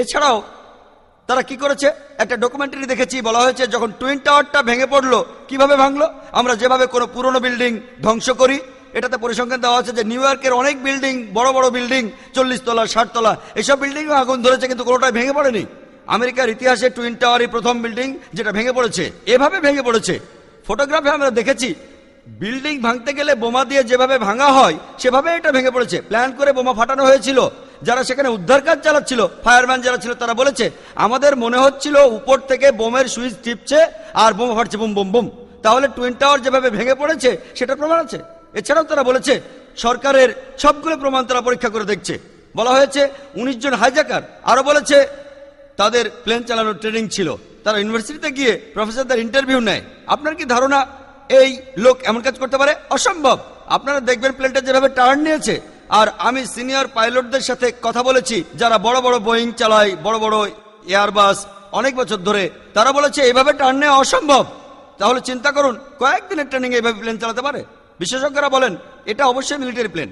এছাড়াও তারা কি করেছে, একটা ডকুমেন্টারি দেখেছি, বলা হয়েছে যখন টুইন টাওয়ারটা ভেঙে পড়লো, কিভাবে ভাঙলো। আমরা যেভাবে কোনো পুরনো বিল্ডিং ধ্বংস করি, এটাতে পরিসংখ্যান দেওয়া আছে যে নিউ ইয়র্কের অনেক বিল্ডিং, বড় বড় বিল্ডিং, 40 তলা 60 তলা, এসব বিল্ডিং আগুন ধরেছে কিন্তু কোনোটাই ভেঙে পড়েনি। আমেরিকার ইতিহাসে টুইন টাওয়ারই প্রথম বিল্ডিং যেটা ভেঙে পড়েছে, এভাবে ভেঙে পড়েছে। ফটোগ্রাফে আমরা দেখেছি বিল্ডিং ভাঙতে গেলে বোমা দিয়ে যেভাবে ভাঙা হয় সেভাবে এটা ভেঙে পড়েছে। প্ল্যান করে বোমা ফাটানো হয়েছিল। যারা সেখানে উদ্ধার কাজ চালাচ্ছিল, ফায়ারম্যান যারা ছিল, তারা বলেছে আমাদের মনে হচ্ছিল উপর থেকে বোমের সুইচ টিপছে আর বোমা ফাটছে, বুম বুম বুম। তাহলে টুইন টাওয়ার যেভাবে ভেঙে পড়েছে সেটা প্রমাণ আছে। এছাড়াও তারা বলেছে সরকারের সবগুলো প্রমাণ তারা পরীক্ষা করে দেখছে। বলা হয়েছে 19 জন হাইজ্যাকার, আরো বলেছে তাদের প্লেন চালানোর ট্রেনিং ছিল। তারা ইউনিভার্সিটিতে গিয়ে প্রফেসরদের ইন্টারভিউ নেয়। আপনার কি ধারণা এই লোক এমন কাজ করতে পারে? অসম্ভব। আপনারা দেখবেন প্লেনটা যেভাবে টার্ন নিয়েছে। আর আমি সিনিয়র পাইলটদের সাথে কথা বলেছি যারা বড় বড় বোয়িং চালায়, বড় বড় এয়ারবাস, অনেক বছর ধরে। তারা বলেছে এইভাবে টার্ন নেওয়া অসম্ভব। তাহলে চিন্তা করুন, কয়েকদিনের ট্রেনিং এইভাবে প্লেন চালাতে পারে। বিশেষজ্ঞরা বলেন এটা অবশ্যই মিলিটারি প্লেন।